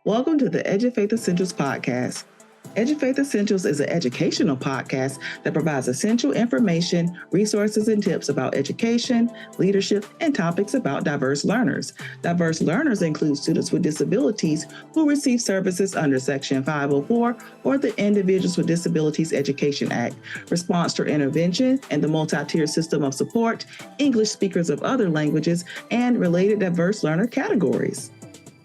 Welcome to the Edufaith Essentials podcast. Edufaith Essentials is an educational podcast that provides essential information, resources, and tips about education, leadership, and topics about diverse learners. Diverse learners include students with disabilities who receive services under Section 504 or the Individuals with Disabilities Education Act, response to intervention and the multi-tiered system of support, English speakers of other languages, and related diverse learner categories.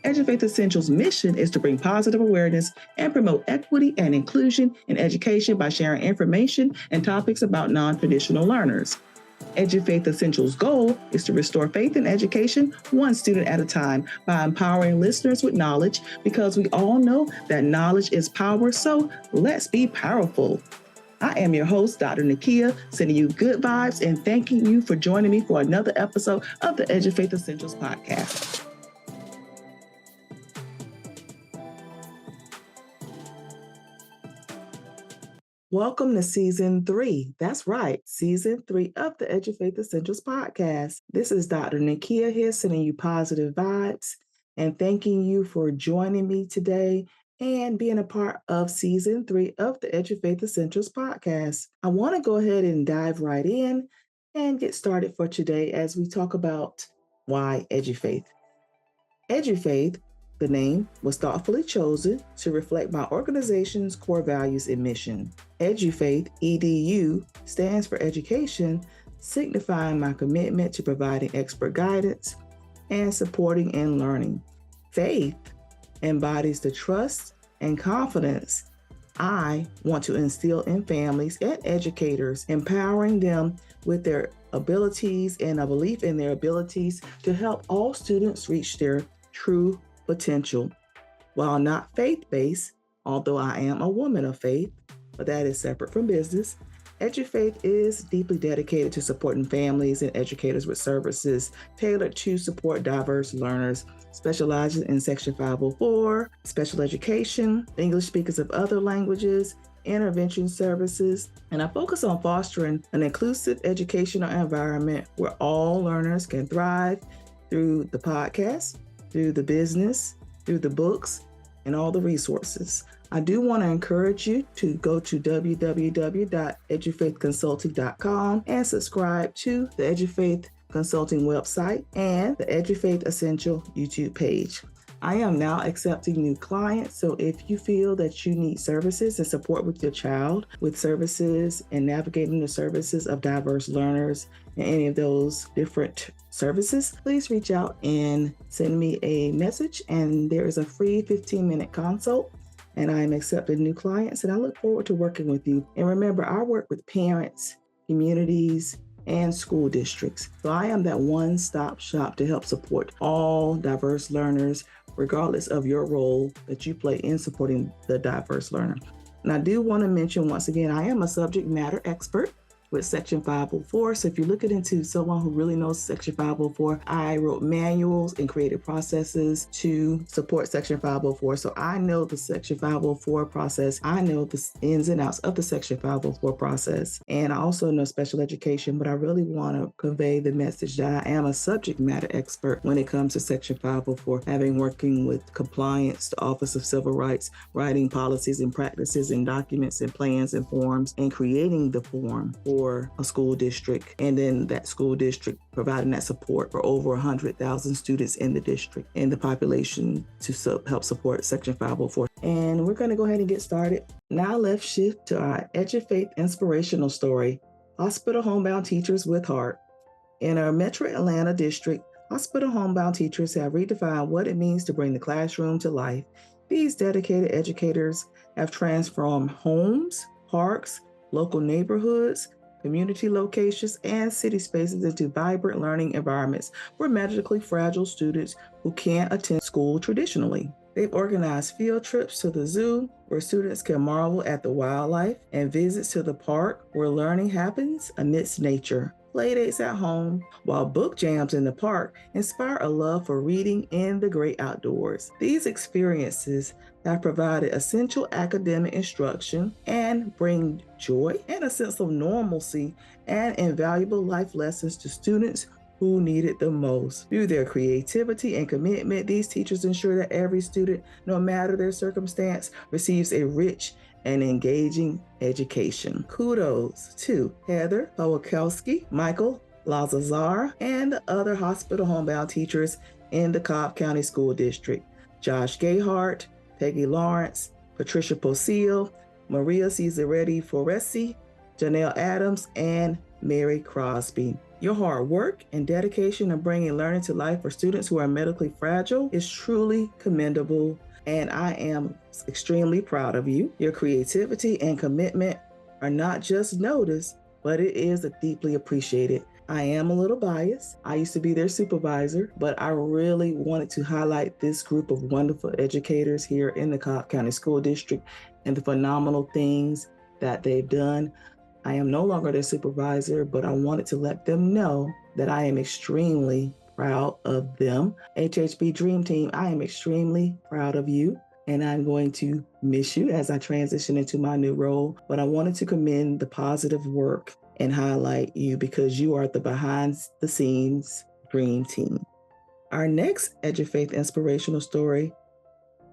Edufaith Essentials' mission is to bring positive awareness and promote equity and inclusion in education by sharing information and topics about non-traditional learners. Edufaith Essentials' goal is to restore faith in education one student at a time by empowering listeners with knowledge, because we all know that knowledge is power, so let's be powerful. I am your host, Dr. Nakia, sending you good vibes and thanking you for joining me for another episode of the Edufaith Essentials podcast. Welcome to Season 3. That's right, Season 3 of the Edufaith Essentials podcast. This is Dr. Nakia here, sending you positive vibes and thanking you for joining me today and being a part of Season 3 of the Edufaith Essentials podcast. I want to go ahead and dive right in and get started for today as we talk about why Edufaith. Edufaith, the name, was thoughtfully chosen to reflect my organization's core values and mission. Edufaith, EDU, stands for education, signifying my commitment to providing expert guidance and supporting and learning. Faith embodies the trust and confidence I want to instill in families and educators, empowering them with their abilities and a belief in their abilities to help all students reach their true potential. While not faith-based, although I am a woman of faith, but that is separate from business, Edufaith is deeply dedicated to supporting families and educators with services tailored to support diverse learners, specializing in Section 504, special education, English speakers of other languages, intervention services, and I focus on fostering an inclusive educational environment where all learners can thrive through the podcast, through the business, through the books, and all the resources. I do want to encourage you to go to www.edufaithconsulting.com and subscribe to the Edufaith Consulting website and the Edufaith Essential YouTube page. I am now accepting new clients, so if you feel that you need services and support with your child, with services and navigating the services of diverse learners and any of those different services, please reach out and send me a message, and there is a free 15-minute consult, and I'm accepting new clients, and I look forward to working with you. And remember, I work with parents, communities, and school districts. So I am that one-stop shop to help support all diverse learners, regardless of your role that you play in supporting the diverse learner. And I do want to mention once again, I am a subject matter expert with Section 504. So if you're looking into someone who really knows Section 504, I wrote manuals and created processes to support Section 504. So I know the Section 504 process. I know the ins and outs of the Section 504 process. And I also know special education, but I really want to convey the message that I am a subject matter expert when it comes to Section 504, having working with compliance, the Office of Civil Rights, writing policies and practices and documents and plans and forms, and creating the form for a school district, and then that school district providing that support for over 100,000 students in the district and the population to help support Section 504. And we're going to go ahead and get started. Now let's shift to our Edufaith Inspirational Story, Hospital Homebound Teachers with Heart. In our Metro Atlanta district, hospital homebound teachers have redefined what it means to bring the classroom to life. These dedicated educators have transformed homes, parks, local neighborhoods, community locations, and city spaces into vibrant learning environments for medically fragile students who can't attend school traditionally. They've organized field trips to the zoo where students can marvel at the wildlife, and visits to the park where learning happens amidst nature. Playdates at home, while book jams in the park inspire a love for reading and the great outdoors. These experiences have provided essential academic instruction and bring joy and a sense of normalcy and invaluable life lessons to students who need it the most. Through their creativity and commitment, these teachers ensure that every student, no matter their circumstance, receives a rich and engaging education. Kudos to Heather Pawlikowski, Michael Lazazar, and the other hospital homebound teachers in the Cobb County School District. Josh Gayhart, Peggy Lawrence, Patricia Posile, Maria Cesaretti Foresi, Janelle Adams, and Mary Crosby. Your hard work and dedication in bringing learning to life for students who are medically fragile is truly commendable, and I am extremely proud of you. Your creativity and commitment are not just noticed, but it is deeply appreciated. I am a little biased. I used to be their supervisor, but I really wanted to highlight this group of wonderful educators here in the Cobb County School District and the phenomenal things that they've done. I am no longer their supervisor, but I wanted to let them know that I am extremely proud of them. HHB Dream Team, I am extremely proud of you, and I'm going to miss you as I transition into my new role. But I wanted to commend the positive work and highlight you because you are the behind the scenes dream team. Our next Edufaith Inspirational Story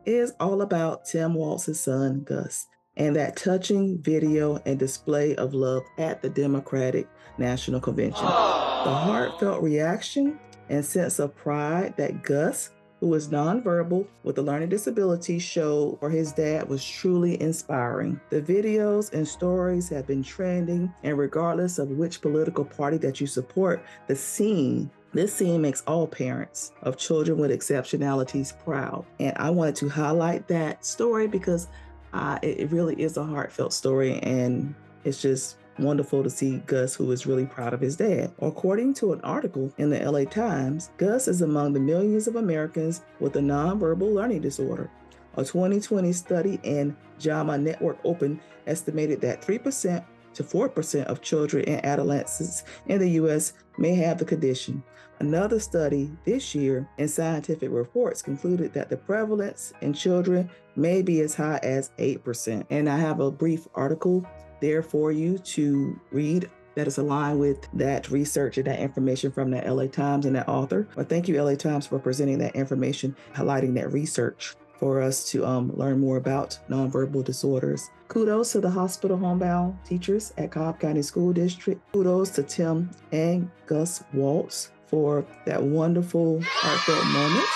is all about Tim Walz's son, Gus, and that touching video and display of love at the Democratic National Convention. The heartfelt reaction and sense of pride that Gus, who is nonverbal with a learning disability, showed for his dad was truly inspiring. The videos and stories have been trending, and regardless of which political party that you support, this scene makes all parents of children with exceptionalities proud. And I wanted to highlight that story because it really is a heartfelt story, and it's just wonderful to see Gus, who is really proud of his dad. According to an article in the LA Times, Gus is among the millions of Americans with a nonverbal learning disorder. A 2020 study in JAMA Network Open estimated that 3% to 4% of children and adolescents in the U.S. may have the condition. Another study this year in Scientific Reports concluded that the prevalence in children may be as high as 8%. And I have a brief article there for you to read that is aligned with that research and that information from the LA Times and that author. But thank you, LA Times, for presenting that information, highlighting that research for us to learn more about nonverbal disorders. Kudos to the hospital homebound teachers at Cobb County School District. Kudos to Tim and Gus Walz for that wonderful heartfelt moment.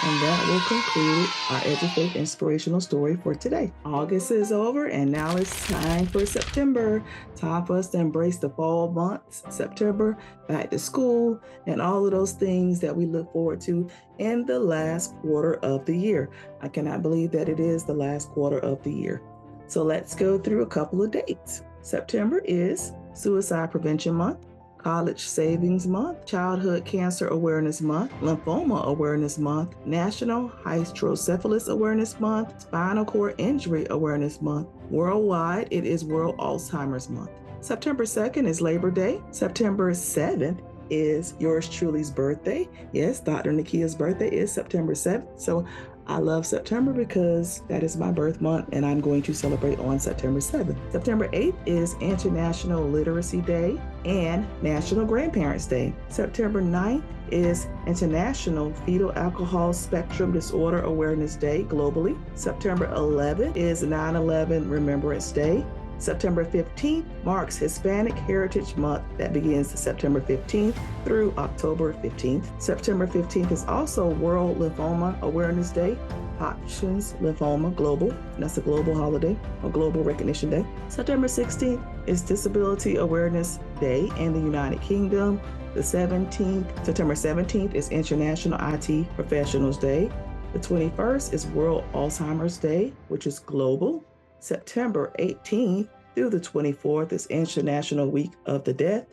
And that will conclude our Edufaith Inspirational Story for today. August is over, and now it's time for September. Time for us to embrace the fall months, September, back to school, and all of those things that we look forward to in the last quarter of the year. I cannot believe that it is the last quarter of the year. So let's go through a couple of dates. September is Suicide Prevention Month, College Savings Month, Childhood Cancer Awareness Month, Lymphoma Awareness Month, National Hydrocephalus Awareness Month, Spinal Cord Injury Awareness Month. Worldwide, it is World Alzheimer's Month. September 2nd is Labor Day. September 7th is yours truly's birthday. Yes, Dr. Nakia's birthday is September 7th. So I love September because that is my birth month, and I'm going to celebrate on September 7th. September 8th is International Literacy Day and National Grandparents Day. September 9th is International Fetal Alcohol Spectrum Disorder Awareness Day globally. September 11th is 9/11 Remembrance Day. September 15th marks Hispanic Heritage Month that begins September 15th through October 15th. September 15th is also World Lymphoma Awareness Day, Hodgkin's Lymphoma Global. That's a global holiday or global recognition day. September 16th is Disability Awareness Day in the United Kingdom. September 17th is International IT Professionals Day. The 21st is World Alzheimer's Day, which is global. September 18th through the 24th is International Week of the Deaf,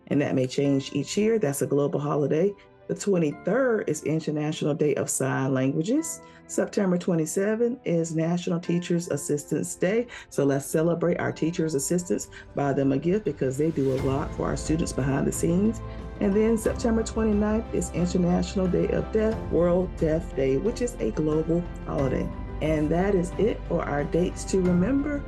and that may change each year. That's a global holiday. The 23rd is International Day of Sign Languages. September 27th is National Teachers Assistance Day. So let's celebrate our teachers' assistants, buy them a gift because they do a lot for our students behind the scenes. And then September 29th is International Day of Deaf, World Deaf Day, which is a global holiday. And that is it for our dates to remember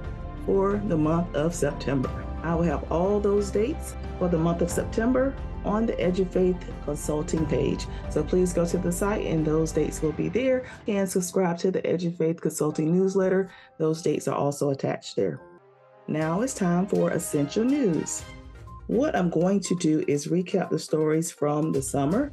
for the month of September. I will have all those dates for the month of September on the Edufaith Consulting page. So please go to the site and those dates will be there, and subscribe to the Edufaith Consulting newsletter. Those dates are also attached there. Now it's time for Essential News. What I'm going to do is recap the stories from the summer.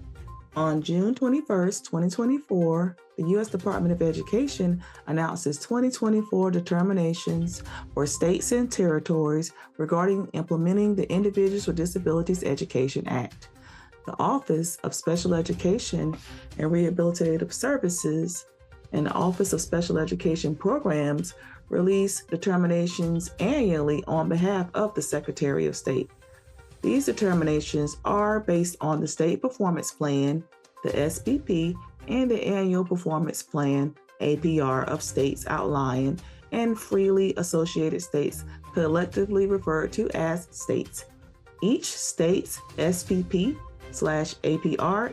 On June 21st, 2024, the U.S. Department of Education announces 2024 determinations for states and territories regarding implementing the Individuals with Disabilities Education Act. The Office of Special Education and Rehabilitative Services and the Office of Special Education Programs release determinations annually on behalf of the Secretary of State. These determinations are based on the State Performance Plan, the SPP, and the Annual Performance Plan, APR, of states outlying and freely associated states, collectively referred to as states. Each state's SPP/APR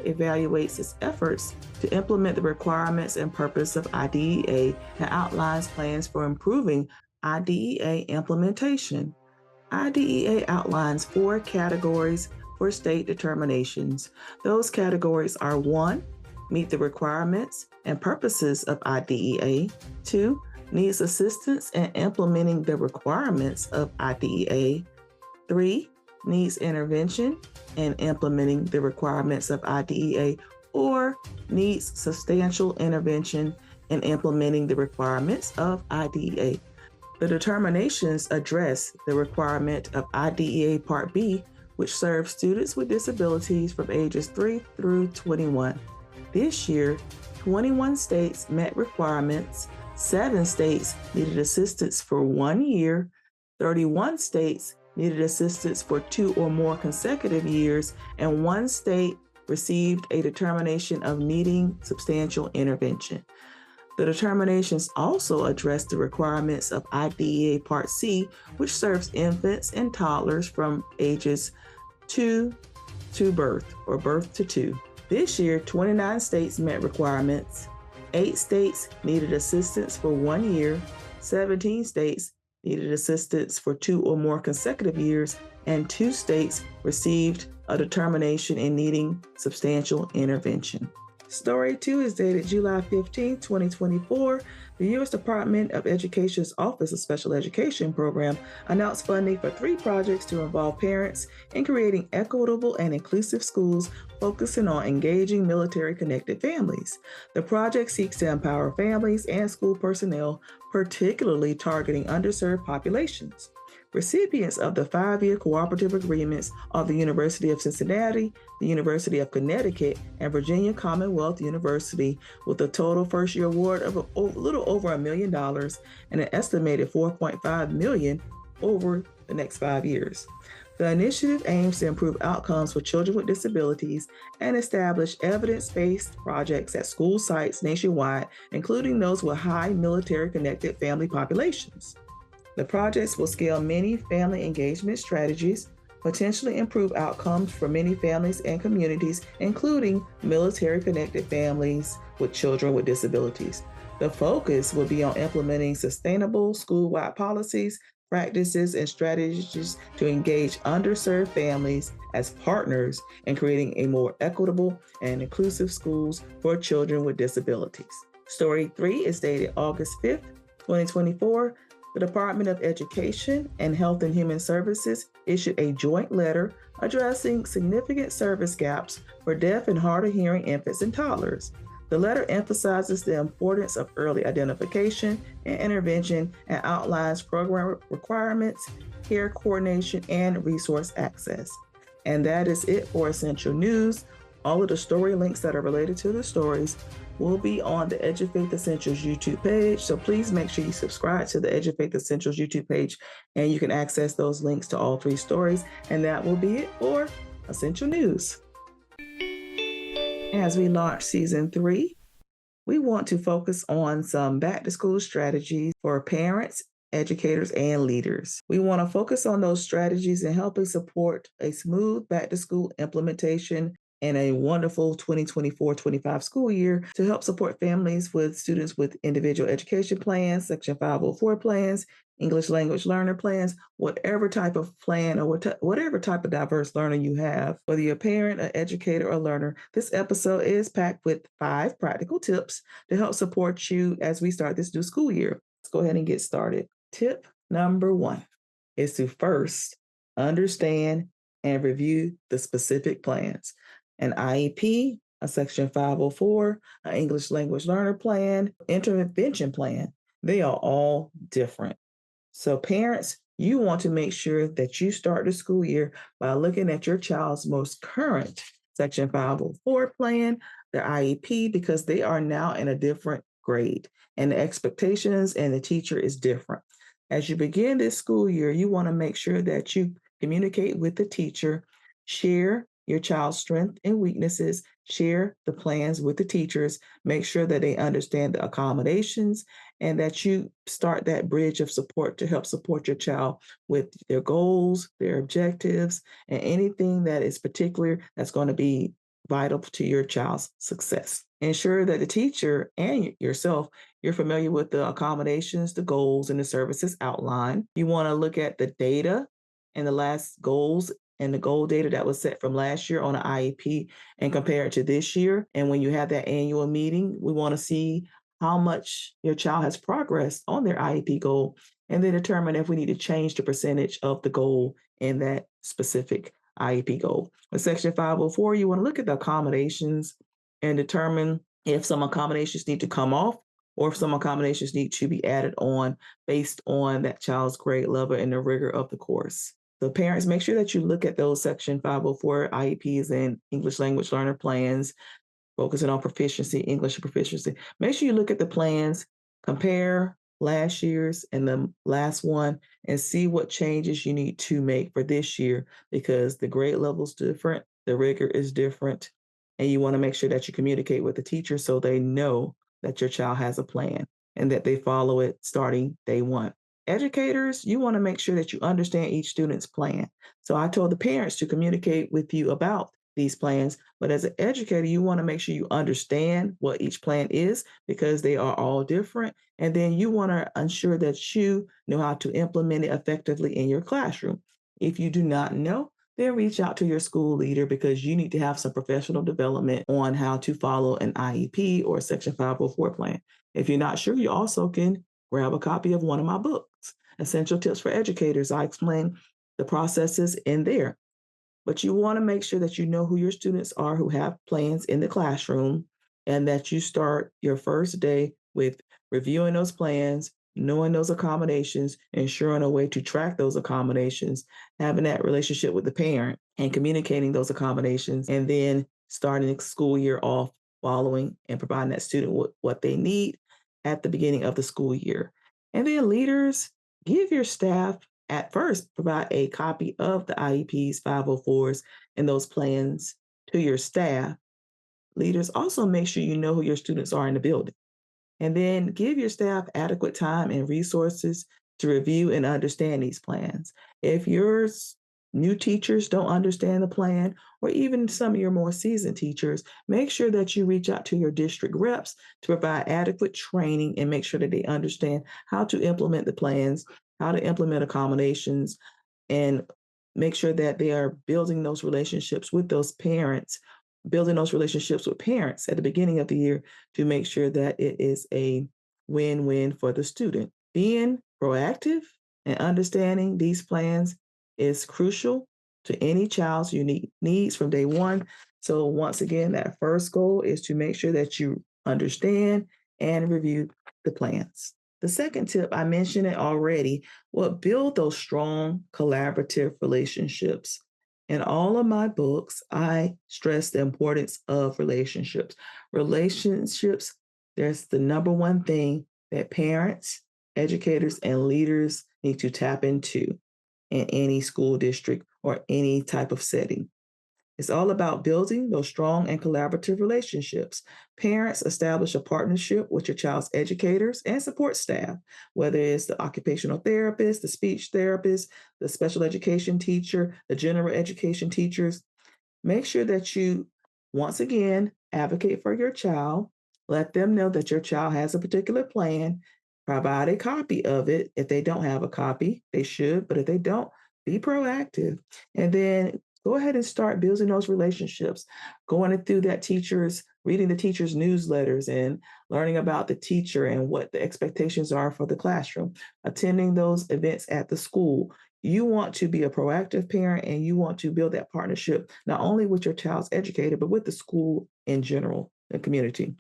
evaluates its efforts to implement the requirements and purpose of IDEA and outlines plans for improving IDEA implementation. IDEA outlines 4 categories for state determinations. Those categories are 1, meet the requirements and purposes of IDEA, 2, needs assistance in implementing the requirements of IDEA, 3, needs intervention in implementing the requirements of IDEA, or needs substantial intervention in implementing the requirements of IDEA. The determinations address the requirement of IDEA Part B, which serves students with disabilities from ages 3 through 21. This year, 21 states met requirements, 7 states needed assistance for 1 year, 31 states needed assistance for 2 or more consecutive years, and 1 state received a determination of needing substantial intervention. The determinations also address the requirements of IDEA Part C, which serves infants and toddlers from ages 2 to birth, or birth to 2. This year, 29 states met requirements, 8 states needed assistance for 1 year, 17 states needed assistance for 2 or more consecutive years, and 2 states received a determination in needing substantial intervention. Story 2 is dated July 15, 2024. The U.S. Department of Education's Office of Special Education Program announced funding for 3 projects to involve parents in creating equitable and inclusive schools, focusing on engaging military-connected families. The project seeks to empower families and school personnel, particularly targeting underserved populations. Recipients of the 5-year cooperative agreements are the University of Cincinnati, the University of Connecticut, and Virginia Commonwealth University, with a total first-year award of a little over $1 million and an estimated $4.5 million over the next 5 years. The initiative aims to improve outcomes for children with disabilities and establish evidence-based projects at school sites nationwide, including those with high military-connected family populations. The projects will scale many family engagement strategies, potentially improve outcomes for many families and communities, including military-connected families with children with disabilities. The focus will be on implementing sustainable school-wide policies, practices, and strategies to engage underserved families as partners in creating a more equitable and inclusive schools for children with disabilities. Story 3 is dated August 5th, 2024. The Department of Education and Health and Human Services issued a joint letter addressing significant service gaps for deaf and hard of hearing infants and toddlers. The letter emphasizes the importance of early identification and intervention and outlines program requirements, care coordination, and resource access. And that is it for Essential News. All of the story links that are related to the stories will be on the Edufaith Essentials YouTube page. So please make sure you subscribe to the Edufaith Essentials YouTube page, and you can access those links to all 3 stories. And that will be it for Essential News. As we launch season 3, we want to focus on some back-to-school strategies for parents, educators, and leaders. We want to focus on those strategies and helping support a smooth back-to-school implementation and a wonderful 2024-25 school year to help support families with students with individual education plans, Section 504 plans, English language learner plans, whatever type of plan or whatever type of diverse learner you have, whether you're a parent, an educator, or learner, this episode is packed with 5 practical tips to help support you as we start this new school year. Let's go ahead and get started. Tip number 1 is to first understand and review the specific plans. An IEP, a Section 504, an English language learner plan, intervention plan, they are all different. So parents, you want to make sure that you start the school year by looking at your child's most current Section 504 plan, their IEP, because they are now in a different grade and the expectations and the teacher is different. As you begin this school year, you want to make sure that you communicate with the teacher, share your child's strengths and weaknesses, share the plans with the teachers, make sure that they understand the accommodations, and that you start that bridge of support to help support your child with their goals, their objectives, and anything that is particular that's going to be vital to your child's success. Ensure that the teacher and yourself, you're familiar with the accommodations, the goals, and the services outlined. You want to look at the data and the last goals and the goal data that was set from last year on an IEP and compare it to this year. And when you have that annual meeting, we want to see how much your child has progressed on their IEP goal, and then determine if we need to change the percentage of the goal in that specific IEP goal. With Section 504, you want to look at the accommodations and determine if some accommodations need to come off or if some accommodations need to be added on based on that child's grade level and the rigor of the course. So parents, make sure that you look at those Section 504 IEPs and English language learner plans, focusing on proficiency, English proficiency. Make sure you look at the plans, compare last year's and the last one, and see what changes you need to make for this year because the grade level is different, the rigor is different, and you want to make sure that you communicate with the teacher so they know that your child has a plan and that they follow it starting day one. Educators, you want to make sure that you understand each student's plan. So I told the parents to communicate with you about these plans, but as an educator, you want to make sure you understand what each plan is because they are all different. And then you want to ensure that you know how to implement it effectively in your classroom. If you do not know, then reach out to your school leader because you need to have some professional development on how to follow an IEP or a Section 504 plan. If you're not sure, you also can grab a copy of one of my books, Essential Tips for Educators. I explain the processes in there. But you want to make sure that you know who your students are who have plans in the classroom and that you start your first day with reviewing those plans, knowing those accommodations, ensuring a way to track those accommodations, having that relationship with the parent and communicating those accommodations, and then starting the school year off following and providing that student with what they need at the beginning of the school year. And then leaders, give your staff at first, provide a copy of the IEPs, 504s, and those plans to your staff. Leaders, also make sure you know who your students are in the building. And then give your staff adequate time and resources to review and understand these plans. If your new teachers don't understand the plan, or even some of your more seasoned teachers, make sure that you reach out to your district reps to provide adequate training and make sure that they understand how to implement the plans, how to implement accommodations, and make sure that they are building those relationships with those parents, building those relationships with parents at the beginning of the year to make sure that it is a win-win for the student. Being proactive and understanding these plans is crucial to any child's unique needs from day one. So once again, that first goal is to make sure that you understand and review the plans. The second tip, I mentioned it already, will build those strong collaborative relationships. In all of my books, I stress the importance of relationships. Relationships, there's the number one thing that parents, educators, and leaders need to tap into in any school district or any type of setting. It's all about building those strong and collaborative relationships. Parents, establish a partnership with your child's educators and support staff, whether it's the occupational therapist, the speech therapist, the special education teacher, the general education teachers. Make sure that you, once again, advocate for your child. Let them know that your child has a particular plan. Provide a copy of it. If they don't have a copy, they should, but if they don't, be proactive. And then go ahead and start building those relationships, going through that teacher's, reading the teacher's newsletters and learning about the teacher and what the expectations are for the classroom, attending those events at the school. You want to be a proactive parent and you want to build that partnership, not only with your child's educator, but with the school in general, the community.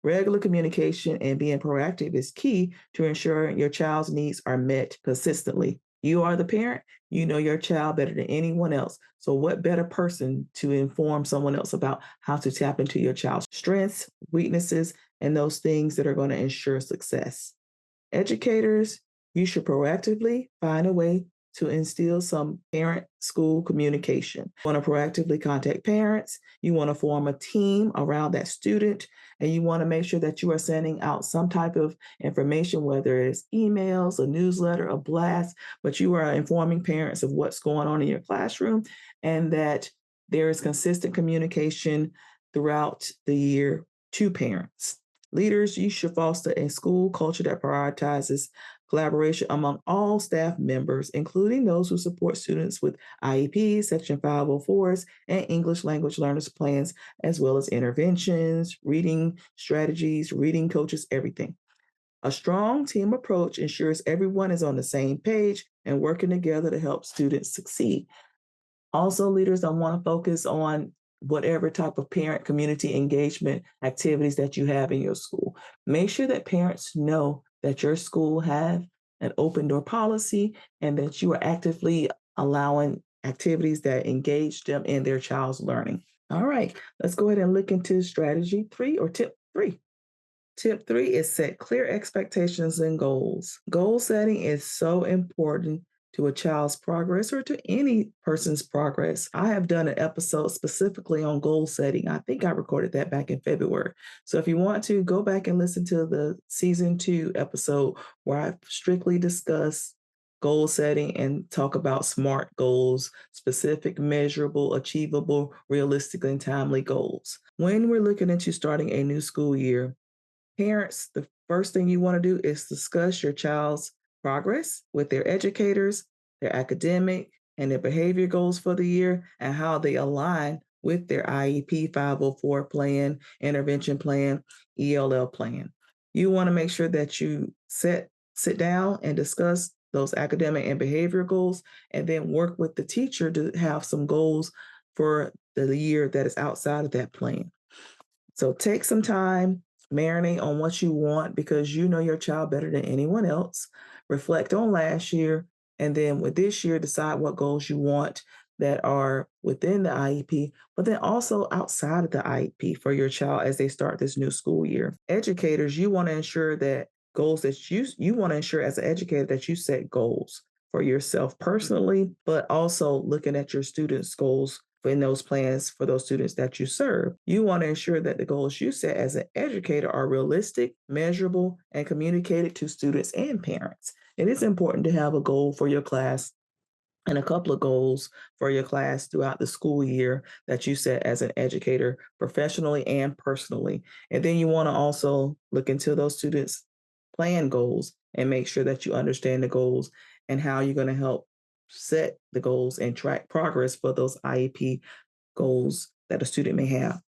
Regular communication and being proactive is key to ensuring your child's needs are met consistently. You are the parent, you know your child better than anyone else. So, what better person to inform someone else about how to tap into your child's strengths, weaknesses, and those things that are going to ensure success? Educators, you should proactively find a way to instill some parent school communication. You want to proactively contact parents. You want to form a team around that student, and you want to make sure that you are sending out some type of information, whether it's emails, a newsletter, a blast, but you are informing parents of what's going on in your classroom and that there is consistent communication throughout the year to parents. Leaders, you should foster a school culture that prioritizes collaboration among all staff members, including those who support students with IEPs, Section 504s, and English language learners plans, as well as interventions, reading strategies, reading coaches, everything. A strong team approach ensures everyone is on the same page and working together to help students succeed. Also, leaders don't want to focus on whatever type of parent community engagement activities that you have in your school. Make sure that parents know that your school have an open door policy and that you are actively allowing activities that engage them in their child's learning. All right, let's go ahead and look into strategy 3 or tip 3. Tip 3 is set clear expectations and goals. Goal setting is so important to a child's progress or to any person's progress. I have done an episode specifically on goal setting. I think I recorded that back in February. So if you want to go back and listen to the season 2 episode where I strictly discuss goal setting and talk about SMART goals, specific, measurable, achievable, realistic, and timely goals. When we're looking into starting a new school year, parents, the first thing you want to do is discuss your child's progress with their educators, their academic and their behavior goals for the year, and how they align with their IEP 504 plan, intervention plan, ELL plan. You want to make sure that you sit down and discuss those academic and behavior goals, and then work with the teacher to have some goals for the year that is outside of that plan. So take some time, marinate on what you want because you know your child better than anyone else. Reflect on last year, and then with this year, decide what goals you want that are within the IEP, but then also outside of the IEP for your child as they start this new school year. Educators, you want to ensure that goals that you want to ensure as an educator that you set goals for yourself personally, but also looking at your students' goals in those plans for those students that you serve. You want to ensure that the goals you set as an educator are realistic, measurable, and communicated to students and parents. It is important to have a goal for your class and a couple of goals for your class throughout the school year that you set as an educator professionally and personally. And then you want to also look into those students' plan goals and make sure that you understand the goals and how you're going to help set the goals and track progress for those IEP goals that a student may have.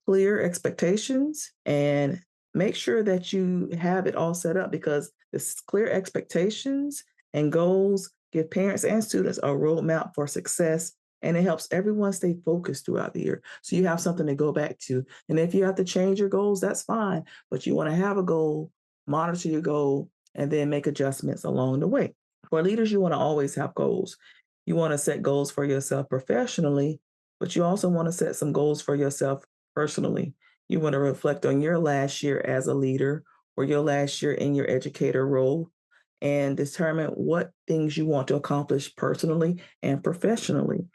Clear expectations and make sure that you have it all set up because this clear expectations and goals give parents and students a roadmap for success and it helps everyone stay focused throughout the year. So you have something to go back to. And if you have to change your goals, that's fine. But you want to have a goal, monitor your goal, and then make adjustments along the way. For leaders, you want to always have goals. You want to set goals for yourself professionally, but you also want to set some goals for yourself personally. You want to reflect on your last year as a leader or your last year in your educator role and determine what things you want to accomplish personally and professionally.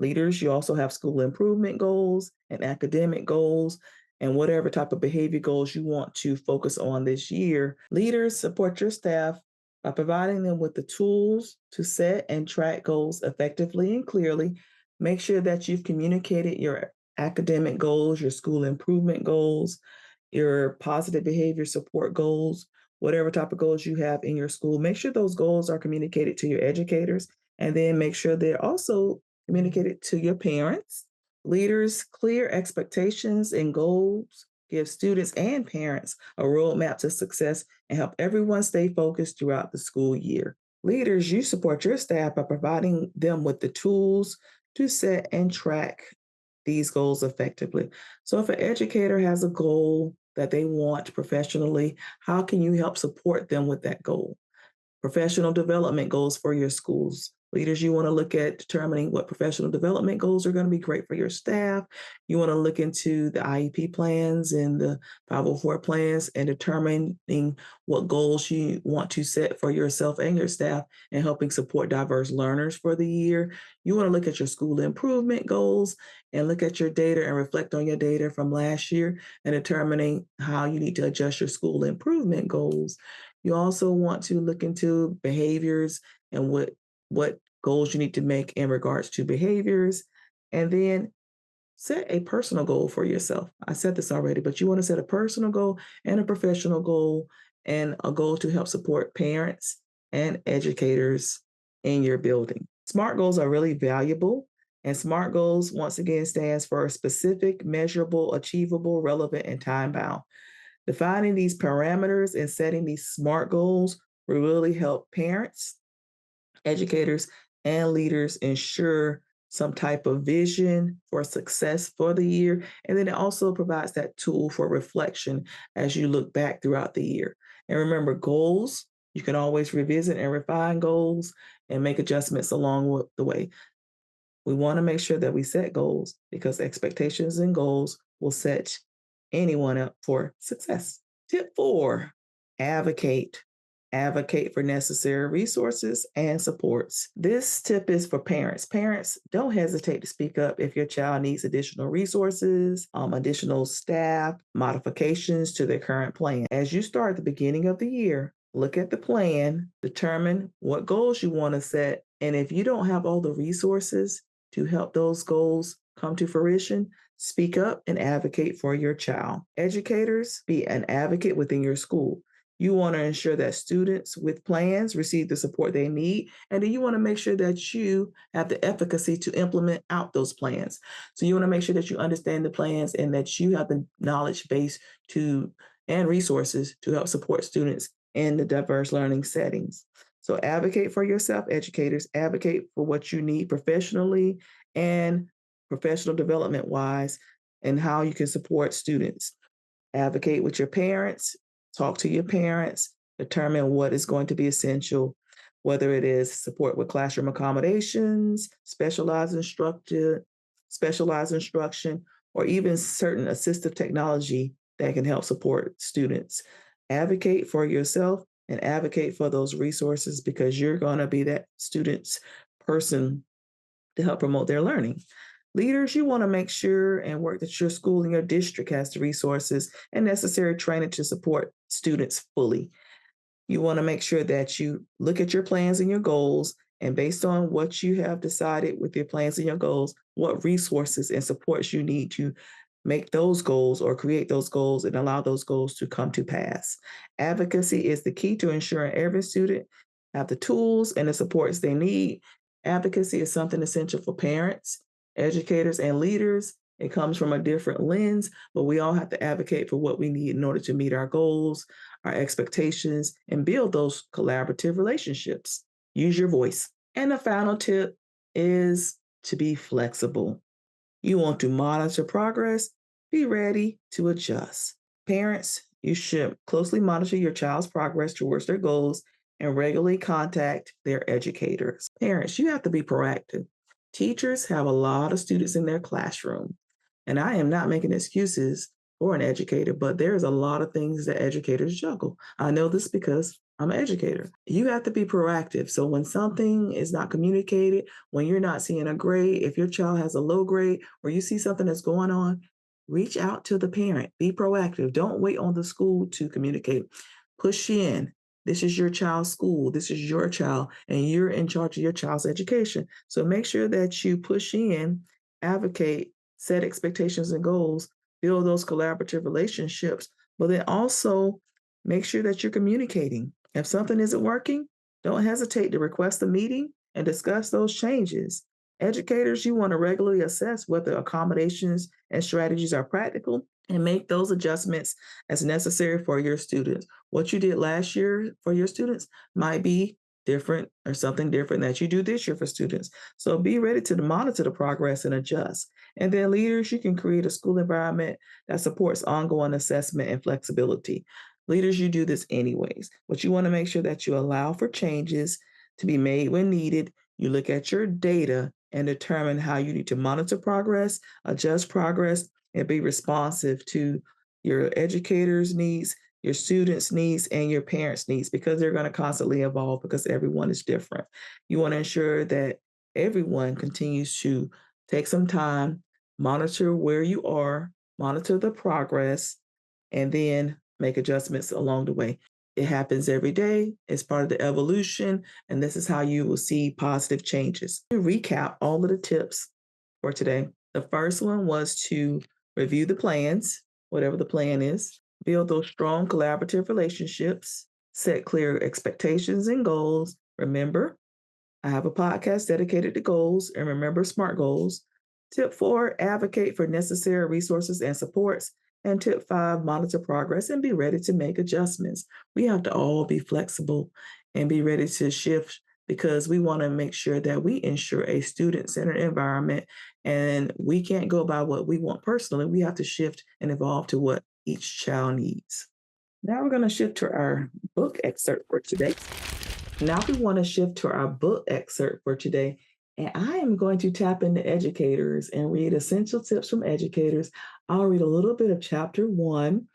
Leaders, you also have school improvement goals and academic goals and whatever type of behavior goals you want to focus on this year. Leaders, support your staff by providing them with the tools to set and track goals effectively and clearly. Make sure that you've communicated your academic goals, your school improvement goals, your positive behavior support goals whatever type of goals you have in your school, make sure those goals are communicated to your educators, and then make sure they're also communicated to your parents. Leaders, clear expectations and goals give students and parents a roadmap to success and help everyone stay focused throughout the school year. Leaders, you support your staff by providing them with the tools to set and track these goals effectively. So, if an educator has a goal that they want professionally, how can you help support them with that goal? Professional development goals for your schools. Leaders, you want to look at determining what professional development goals are going to be great for your staff. You want to look into the IEP plans and the 504 plans and determining what goals you want to set for yourself and your staff and helping support diverse learners for the year. You want to look at your school improvement goals and look at your data and reflect on your data from last year and determining how you need to adjust your school improvement goals. You also want to look into behaviors and what goals you need to make in regards to behaviors. And then set a personal goal for yourself. I said this already, but you want to set a personal goal and a professional goal and a goal to help support parents and educators in your building. SMART goals are really valuable. And SMART goals, once again, stands for specific, measurable, achievable, relevant, and time bound. Defining these parameters and setting these SMART goals will really help parents, educators, and leaders ensure some type of vision for success for the year. And then it also provides that tool for reflection as you look back throughout the year. And remember, goals, you can always revisit and refine goals and make adjustments along the way. We want to make sure that we set goals because expectations and goals will set anyone up for success. Tip 4, advocate. Advocate for necessary resources and supports. This tip is for parents. Parents, don't hesitate to speak up if your child needs additional resources, additional staff, modifications to their current plan. As you start at the beginning of the year, look at the plan, determine what goals you want to set, and if you don't have all the resources to help those goals come to fruition, speak up and advocate for your child. Educators, be an advocate within your school. You want to ensure that students with plans receive the support they need, and then you want to make sure that you have the efficacy to implement out those plans. So you want to make sure that you understand the plans and that you have the knowledge base and resources to help support students in the diverse learning settings. So advocate for yourself, educators. Advocate for what you need professionally and professional development wise and how you can support students. Advocate with your parents, talk to your parents, determine what is going to be essential, whether it is support with classroom accommodations, specialized instruction, or even certain assistive technology that can help support students. Advocate for yourself and advocate for those resources because you're going to be that student's person to help promote their learning. Leaders, you want to make sure and work that your school and your district has the resources and necessary training to support students fully. You want to make sure that you look at your plans and your goals, and based on what you have decided with your plans and your goals, what resources and supports you need to make those goals or create those goals and allow those goals to come to pass. Advocacy is the key to ensuring every student have the tools and the supports they need. Advocacy is something essential for parents, educators, and leaders. It comes from a different lens, but we all have to advocate for what we need in order to meet our goals, our expectations, and build those collaborative relationships. Use your voice. And the final tip is to be flexible. You want to monitor progress, be ready to adjust. Parents, you should closely monitor your child's progress towards their goals and regularly contact their educators. Parents, you have to be proactive. Teachers have a lot of students in their classroom, and I am not making excuses for an educator, but there's a lot of things that educators juggle. I know this because I'm an educator. You have to be proactive. So when something is not communicated, when you're not seeing a grade, if your child has a low grade or you see something that's going on, reach out to the parent. Be proactive. Don't wait on the school to communicate. Push in. This is your child's school. This is your child, and you're in charge of your child's education. So make sure that you push in, advocate, set expectations and goals, build those collaborative relationships, but then also Make sure that you're communicating. If something isn't working, don't hesitate to request a meeting and discuss those changes. Educators, you want to regularly assess whether accommodations and strategies are practical and make those adjustments as necessary for your students. What you did last year for your students might be different or something different that you do this year for students. So be ready to monitor the progress and adjust. And then, leaders, you can create a school environment that supports ongoing assessment and flexibility. Leaders, you do this anyways, but you want to make sure that you allow for changes to be made when needed. You look at your data and determine how you need to monitor progress, adjust progress, and be responsive to your educators' needs, your students' needs, and your parents' needs, because they're going to constantly evolve because everyone is different. You want to ensure that everyone continues to take some time, monitor where you are, monitor the progress, and then make adjustments along the way. It happens every day. It's part of the evolution, and this is how you will see positive changes. To recap all of the tips for today, the first one was to review the plans, whatever the plan is, build those strong collaborative relationships, set clear expectations and goals. Remember, I have a podcast dedicated to goals, and remember SMART goals. Tip 4, advocate for necessary resources and supports. And tip 5, monitor progress and be ready to make adjustments. We have to all be flexible and be ready to shift, because we want to make sure that we ensure a student-centered environment, and we can't go by what we want personally. We have to shift and evolve to what each child needs. Now we're going to shift to our book excerpt for today. Now we want to shift to our book excerpt for today. And I am going to tap into educators and read essential tips from educators. I'll read a little bit of chapter 1.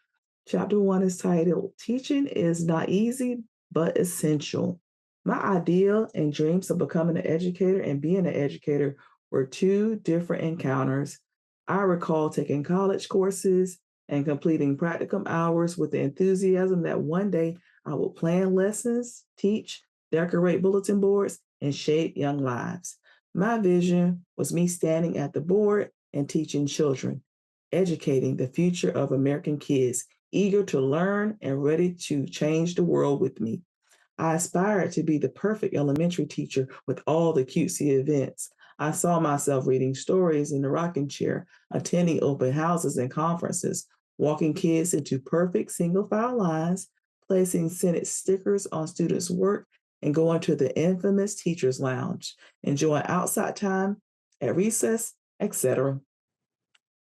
Chapter 1 is titled, Teaching is Not Easy, but Essential. My idea and dreams of becoming an educator and being an educator were two different encounters. I recall taking college courses and completing practicum hours with the enthusiasm that one day I would plan lessons, teach, decorate bulletin boards, and shape young lives. My vision was me standing at the board and teaching children, educating the future of American kids, eager to learn and ready to change the world with me. I aspired to be the perfect elementary teacher with all the cutesy events. I saw myself reading stories in the rocking chair, attending open houses and conferences, walking kids into perfect single file lines, placing scented stickers on students' work, and going to the infamous teacher's lounge, enjoying outside time at recess, etc.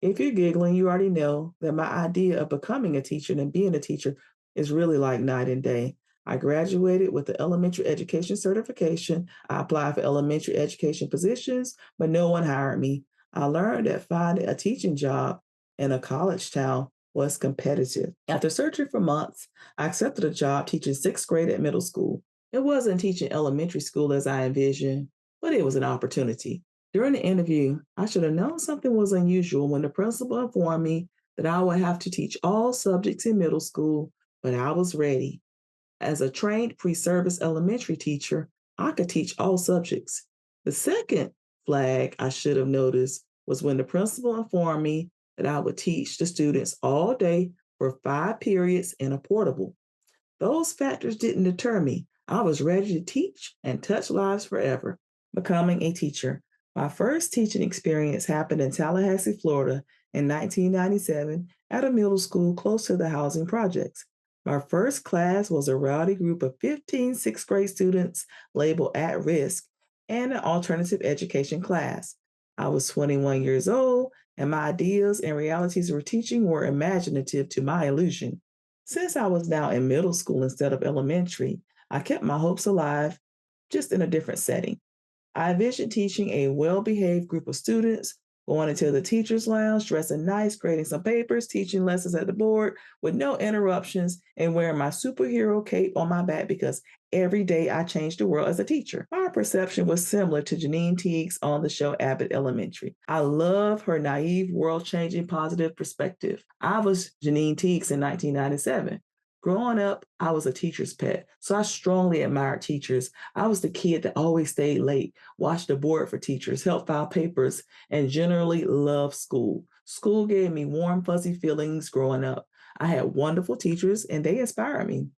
If you're giggling, you already know that my idea of becoming a teacher and being a teacher is really like night and day. I graduated with the elementary education certification. I applied for elementary education positions, but no one hired me. I learned that finding a teaching job in a college town was competitive. After searching for months, I accepted a job teaching sixth grade at middle school. It wasn't teaching elementary school as I envisioned, but it was an opportunity. During the interview, I should have known something was unusual when the principal informed me that I would have to teach all subjects in middle school, but I was ready. As a trained pre-service elementary teacher, I could teach all subjects. The second flag I should have noticed was when the principal informed me that I would teach the students all day for 5 periods in a portable. Those factors didn't deter me. I was ready to teach and touch lives forever. Becoming a teacher. My first teaching experience happened in Tallahassee, Florida in 1997 at a middle school close to the housing projects. My first class was a rowdy group of 15 sixth grade students labeled at risk and an alternative education class. I was 21 years old, and my ideas and realities of teaching were imaginative to my illusion. Since I was now in middle school instead of elementary, I kept my hopes alive, just in a different setting. I envisioned teaching a well-behaved group of students, going into the teacher's lounge, dressing nice, grading some papers, teaching lessons at the board with no interruptions, and wearing my superhero cape on my back because every day I changed the world as a teacher. My perception was similar to Janine Teague's on the show Abbott Elementary. I love her naive, world-changing, positive perspective. I was Janine Teague's in 1997. Growing up, I was a teacher's pet, so I strongly admired teachers. I was the kid that always stayed late, watched the board for teachers, helped file papers, and generally loved school. School gave me warm, fuzzy feelings growing up. I had wonderful teachers and they inspired me.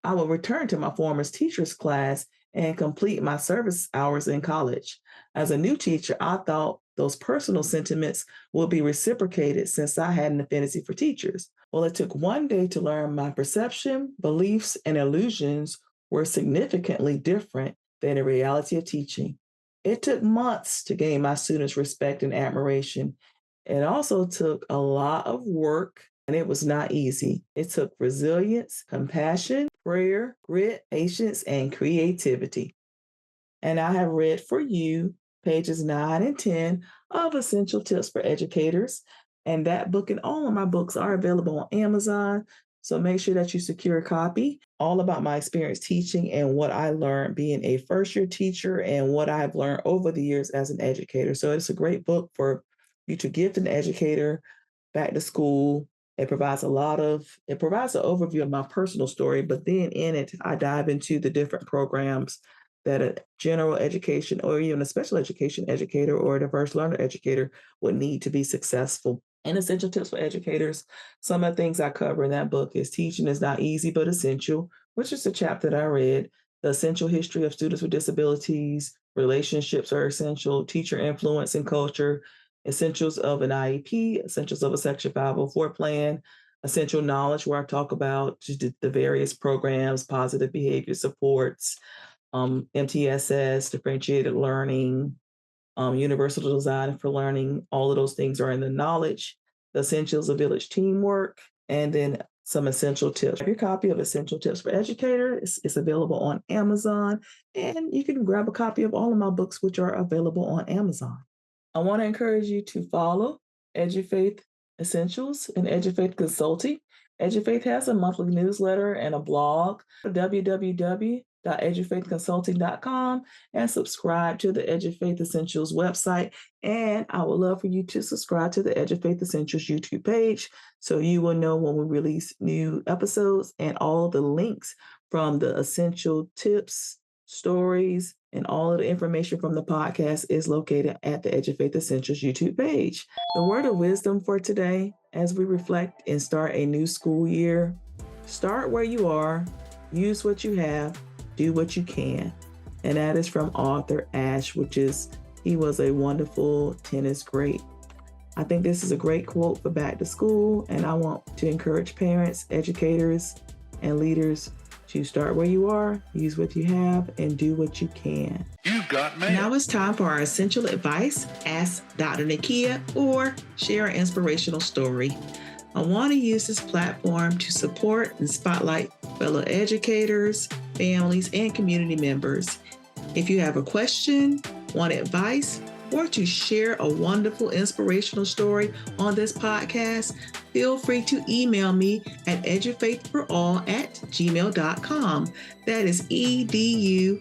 I would return to my former teacher's class and complete my service hours in college. As a new teacher, I thought those personal sentiments would be reciprocated since I had an affinity for teachers. Well, it took one day to learn my perception, beliefs, and illusions were significantly different than the reality of teaching. It took months to gain my students' respect and admiration. It also took a lot of work and it was not easy. It took resilience, compassion, prayer, grit, patience, and creativity. And I have read for you pages 9 and 10 of Essential Tips for Educators. And that book and all of my books are available on Amazon. So make sure that you secure a copy. All about my experience teaching and what I learned being a first year teacher and what I've learned over the years as an educator. So it's a great book for you to give to an educator back to school. It provides an overview of my personal story, but then in it, I dive into the different programs that a general education or even a special education educator or a diverse learner educator would need to be successful. And essential tips for educators. Some of the things I cover in that book is teaching is not easy, but essential, which is the chapter that I read. The essential history of students with disabilities, relationships are essential, teacher influence and culture, essentials of an IEP, essentials of a Section 504 plan, essential knowledge, where I talk about the various programs, positive behavior supports, MTSS, differentiated learning, universal design for learning. All of those things are in the knowledge, the essentials of village teamwork, and then some essential tips. Your copy of Essential Tips for Educators is available on Amazon, and you can grab a copy of all of my books, which are available on Amazon. I want to encourage you to follow Edufaith Essentials and Edufaith Consulting. Edufaith has a monthly newsletter and a blog, www.edufaithconsulting.com, and subscribe to the Edufaith Essentials website. And I would love for you to subscribe to the Edufaith Essentials YouTube page so you will know when we release new episodes, and all the links from the essential tips, stories, and all of the information from the podcast is located at the Edufaith Essentials YouTube page. The word of wisdom for today, as we reflect and start a new school year: start where you are, use what you have, do what you can. And that is from Arthur Ashe, he was a wonderful tennis great. I think this is a great quote for back to school, and I want to encourage parents, educators, and leaders to start where you are, use what you have, and do what you can. You got mail. Now it's time for our essential advice. Ask Dr. Nakia or share an inspirational story. I want to use this platform to support and spotlight fellow educators, families, and community members. If you have a question, want advice, or to share a wonderful inspirational story on this podcast, feel free to email me at edufaithforall@gmail.com. That is EDUFAITH,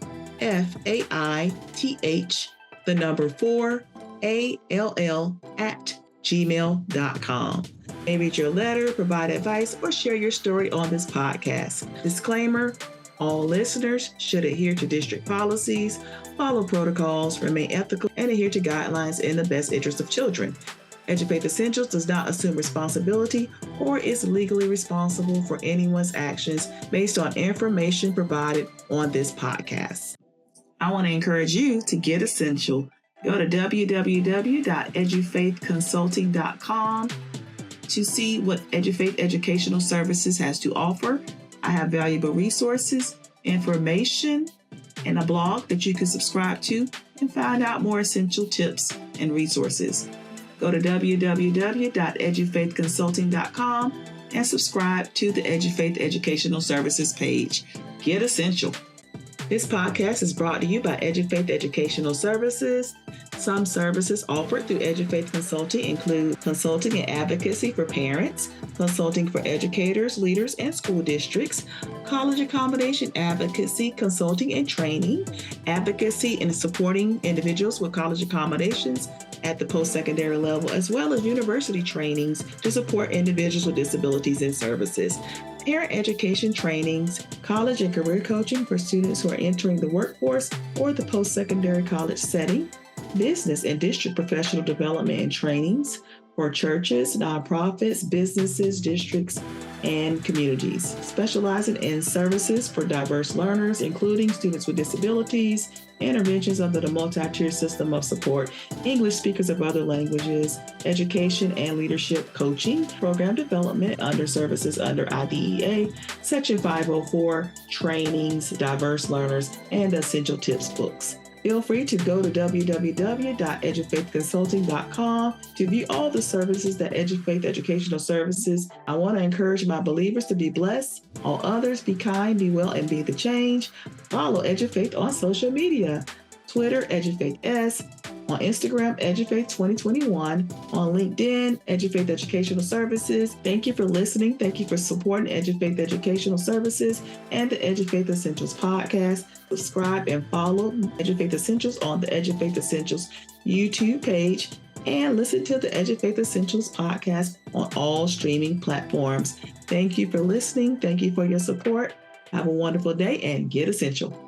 the number 4ALL@gmail.com. Maybe read your letter, provide advice, or share your story on this podcast. Disclaimer: all listeners should adhere to district policies, follow protocols, remain ethical, and adhere to guidelines in the best interest of children. Edufaith Essentials does not assume responsibility or is legally responsible for anyone's actions based on information provided on this podcast. I want to encourage you to get essential. Go to www.edufaithconsulting.com to see what Edufaith Educational Services has to offer. I have valuable resources, information, and a blog that you can subscribe to and find out more essential tips and resources. Go to www.edufaithconsulting.com and subscribe to the Edufaith Educational Services page. Get essential. This podcast is brought to you by Edufaith Educational Services. Some services offered through Edufaith Consulting include consulting and advocacy for parents, consulting for educators, leaders, and school districts, college accommodation advocacy, consulting and training, advocacy in supporting individuals with college accommodations at the post-secondary level, as well as university trainings to support individuals with disabilities and services, parent education trainings, college and career coaching for students who are entering the workforce or the post-secondary college setting, business and district professional development and trainings, for churches, nonprofits, businesses, districts, and communities, specializing in services for diverse learners, including students with disabilities, interventions under the multi-tier system of support, English speakers of other languages, education and leadership coaching, program development under services under IDEA, Section 504, trainings, diverse learners, and essential tips books. Feel free to go to www.edufaithconsulting.com to view all the services that Edufaith Educational Services. I want to encourage my believers to be blessed, all others be kind, be well, and be the change. Follow Edufaith on social media, Twitter, EdUfaithS, on Instagram, EdUfaith 2021, on LinkedIn, EdUfaith Educational Services. Thank you for listening. Thank you for supporting EdUfaith Educational Services and the EdUfaith Essentials podcast. Subscribe and follow EdUfaith Essentials on the EdUfaith Essentials YouTube page, and listen to the EdUfaith Essentials podcast on all streaming platforms. Thank you for listening. Thank you for your support. Have a wonderful day and get essential.